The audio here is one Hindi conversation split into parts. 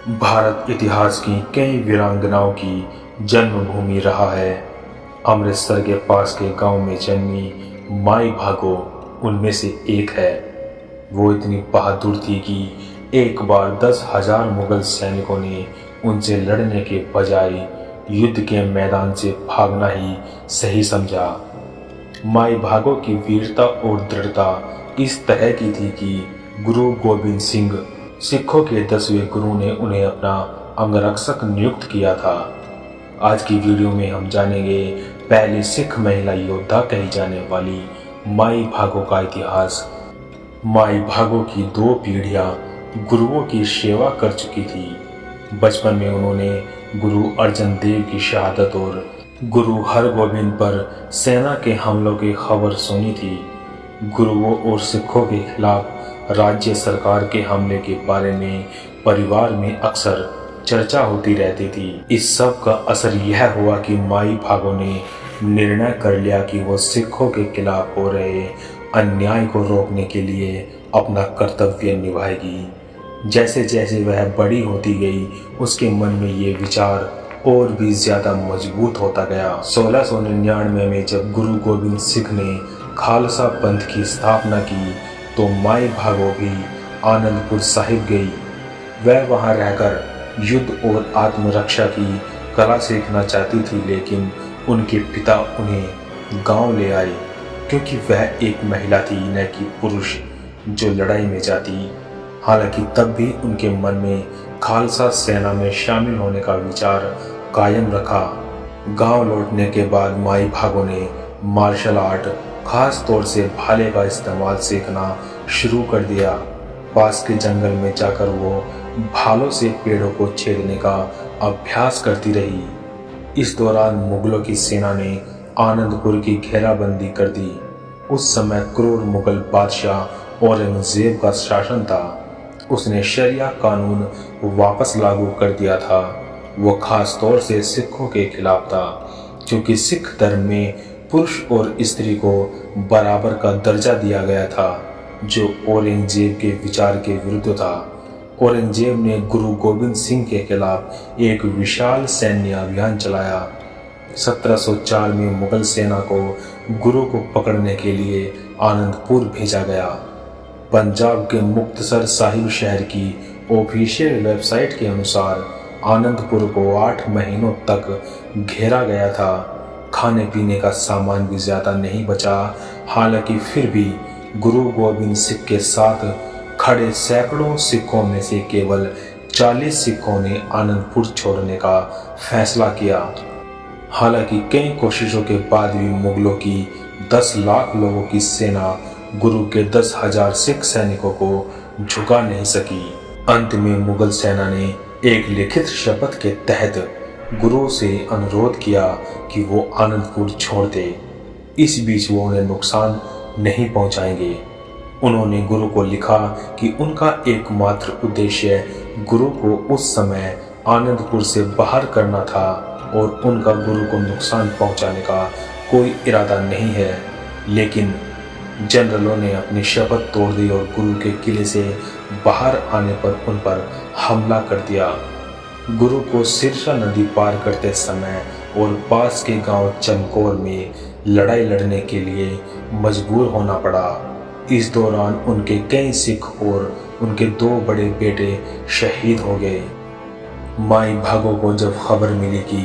भारत इतिहास की कई वीरांगनाओं की जन्मभूमि रहा है। अमृतसर के पास के गांव में जन्मी माई भागो उनमें से एक है। वो इतनी बहादुर थी कि एक बार 10,000 मुगल सैनिकों ने उनसे लड़ने के बजाय युद्ध के मैदान से भागना ही सही समझा। माई भागो की वीरता और दृढ़ता इस तरह की थी कि गुरु गोविंद सिंह सिखों के 10वें गुरु ने उन्हें अपना अंगरक्षक नियुक्त किया था। आज की वीडियो में हम जानेंगे पहली सिख महिला योद्धा कही जाने वाली माई भागो का इतिहास। माई भागो की 2 पीढ़ियां गुरुओं की सेवा कर चुकी थी। बचपन में उन्होंने गुरु अर्जन देव की शहादत और गुरु हरगोबिंद पर सेना के हमलों की खबर सुनी थी। गुरुओं और सिखों के खिलाफ राज्य सरकार के हमले के बारे में परिवार में अक्सर चर्चा होती रहती थी। इस सब का असर यह हुआ कि माई भागो ने निर्णय कर लिया कि वो सिखों के खिलाफ हो रहे अन्याय को रोकने के लिए अपना कर्तव्य निभाएगी। जैसे जैसे वह बड़ी होती गई उसके मन में ये विचार और भी ज्यादा मजबूत होता गया। 1699 में जब गुरु गोविंद सिंह ने खालसा पंथ की स्थापना की तो माई भागो भी आनंदपुर साहिब गई। वह वहां रहकर युद्ध और आत्मरक्षा की कला सीखना चाहती थी, लेकिन उनके पिता उन्हें गांव ले आए क्योंकि वह एक महिला थी, न कि पुरुष जो लड़ाई में जाती। हालांकि तब भी उनके मन में खालसा सेना में शामिल होने का विचार कायम रखा। गांव लौटने के बाद माई भागो ने मार्शल आर्ट, खास तौर से भाले का इस्तेमाल सीखना शुरू कर दिया। पास के जंगल में जाकर वो भालों से पेड़ों को छेदने का अभ्यास करती रही। इस दौरान मुगलों की सेना ने आनंदपुर की घेराबंदी कर दी। उस समय क्रूर मुगल बादशाह औरंगजेब का शासन था। उसने शरिया कानून वापस लागू कर दिया था। वो खास तौर से सिखों के खिलाफ था, क्योंकि सिख धर्म में पुरुष और स्त्री को बराबर का दर्जा दिया गया था, जो औरंगजेब के विचार के विरुद्ध था। औरंगजेब ने गुरु गोविंद सिंह के खिलाफ एक विशाल सैन्य अभियान चलाया। 1704 में मुगल सेना को गुरु को पकड़ने के लिए आनंदपुर भेजा गया। पंजाब के मुक्तसर साहिब शहर की ऑफिशियल वेबसाइट के अनुसार आनंदपुर को 8 महीनों तक घेरा गया था। खाने पीने का सामान भी ज्यादा नहीं बचा। हालांकि फिर भी गुरु गोविंद सिंह के साथ खड़े सैकड़ों सिखों में से केवल 40 सिखों ने आनंदपुर छोड़ने का फैसला किया। हालांकि कई कोशिशों के बाद भी मुगलों की 10 लाख लोगों की सेना गुरु के 10,000 सिख सैनिकों को झुका नहीं सकी। अंत में मुगल सेना ने एक लिखित शपथ के तहत गुरु से अनुरोध किया कि वो आनंदपुर छोड़ दे। इस बीच वो उन्हें नुकसान नहीं पहुंचाएंगे। उन्होंने गुरु को लिखा कि उनका एकमात्र उद्देश्य गुरु को उस समय आनंदपुर से बाहर करना था और उनका गुरु को नुकसान पहुंचाने का कोई इरादा नहीं है। लेकिन जनरलों ने अपनी शपथ तोड़ दी और गुरु के किले से बाहर आने पर उन पर हमला कर दिया। गुरु को सिरसा नदी पार करते समय और पास के गांव चमकौर में लड़ाई लड़ने के लिए मजबूर होना पड़ा। इस दौरान उनके कई सिख और उनके 2 बड़े बेटे शहीद हो गए। माई भागो को जब खबर मिली कि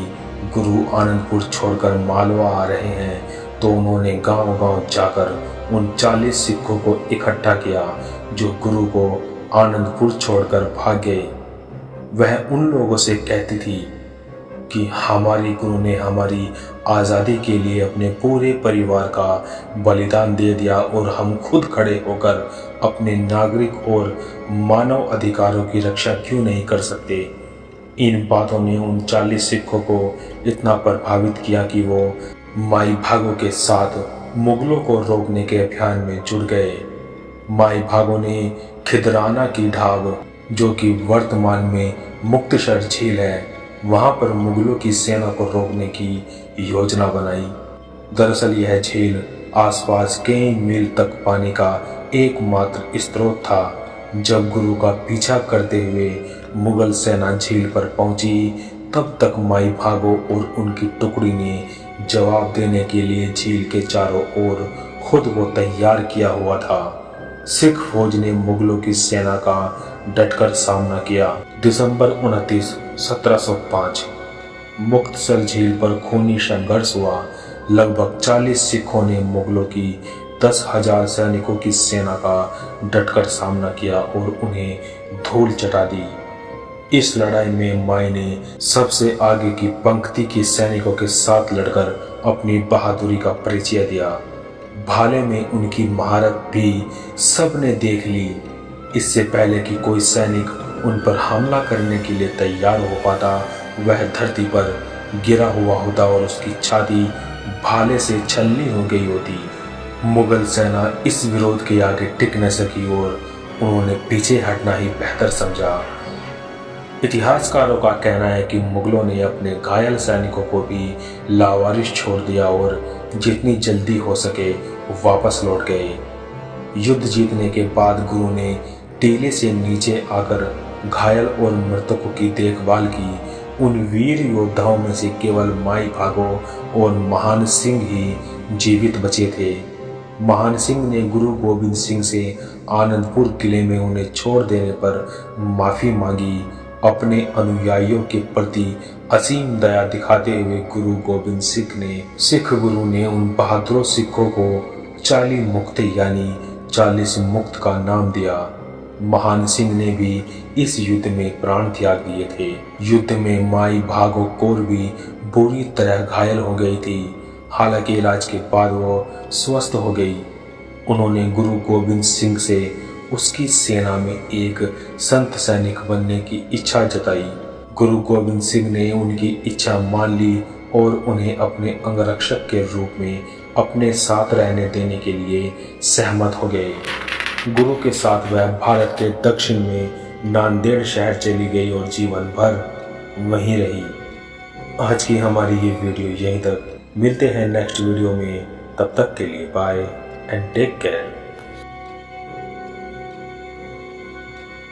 गुरु आनंदपुर छोड़कर मालवा आ रहे हैं, तो उन्होंने गांव-गांव जाकर उन 40 सिखों को इकट्ठा किया जो गुरु को आनंदपुर छोड़कर भाग गए। वह उन लोगों से कहती थी कि हमारे गुरु ने हमारी आज़ादी के लिए अपने पूरे परिवार का बलिदान दे दिया और हम खुद खड़े होकर अपने नागरिक और मानव अधिकारों की रक्षा क्यों नहीं कर सकते। इन बातों ने उन 40 सिखों को इतना प्रभावित किया कि वो माई भागो के साथ मुगलों को रोकने के अभियान में जुड़ गए। माई भागो ने खिदराना की ढाब, जो कि वर्तमान में मुक्तसर झील है, वहां पर मुगलों की सेना को रोकने की योजना बनाई। दरअसल यह झील आसपास कई मील तक पानी का एकमात्र स्रोत था। जब गुरु का पीछा करते हुए मुगल सेना झील पर पहुंची तब तक माई भागो और उनकी टुकड़ी ने जवाब देने के लिए झील के चारों ओर खुद को तैयार किया हुआ था। सिख फौज ने मुगलों की सेना का डटकर सामना किया। दिसंबर 29, 1705 मुक्तसर झील पर खूनी संघर्ष हुआ। लगभग 40 सिखों ने मुगलों की 10,000 सैनिकों की सेना का डटकर सामना किया और उन्हें धूल चटा दी। इस लड़ाई में माई ने सबसे आगे की पंक्ति के सैनिकों के साथ लड़कर अपनी बहादुरी का परिचय दिया। भाले में उनकी महारत भी सबने देख ली। इससे पहले कि कोई सैनिक उन पर हमला करने के लिए तैयार हो पाता, वह धरती पर गिरा हुआ होता और उसकी छाती भाले से छलनी हो गई होती। मुगल सेना इस विरोध के आगे टिक न सकी और उन्होंने पीछे हटना ही बेहतर समझा। इतिहासकारों का कहना है कि मुगलों ने अपने घायल सैनिकों को भी लावारिस छोड़ दिया और जितनी जल्दी हो सके वापस लौट गए। युद्ध जीतने के बाद गुरु ने टीले से नीचे आकर घायल और मृतकों की देखभाल की। उन वीर योद्धाओं में से केवल माई भागो और महान सिंह ही जीवित बचे थे। महान सिंह ने गुरु गोविंद सिंह से आनंदपुर किले में उन्हें छोड़ देने पर माफी मांगी। अपने अनुयायियों के प्रति असीम दया दिखाते हुए गुरु गोविंद सिख गुरु ने उन बहादुर सिखों को 40 मुक्त यानी 40 मुक्त का नाम दिया। महान सिंह ने भी इस युद्ध में प्राण त्याग दिए थे। युद्ध में माई भागो कौर भी बुरी तरह घायल हो गई थी। हालांकि इलाज के बाद वो स्वस्थ हो गई। उन्होंने गुरु गोविंद सिंह से उसकी सेना में एक संत सैनिक बनने की इच्छा जताई। गुरु गोविंद सिंह ने उनकी इच्छा मान ली और उन्हें अपने अंगरक्षक के रूप में अपने साथ रहने देने के लिए सहमत हो गए। गुरु के साथ वह भारत के दक्षिण में नांदेड़ शहर चली गई और जीवन भर वहीं रही। आज की हमारी ये वीडियो यहीं तक। मिलते हैं नेक्स्ट वीडियो में, तब तक के लिए बाय एंड टेक केयर।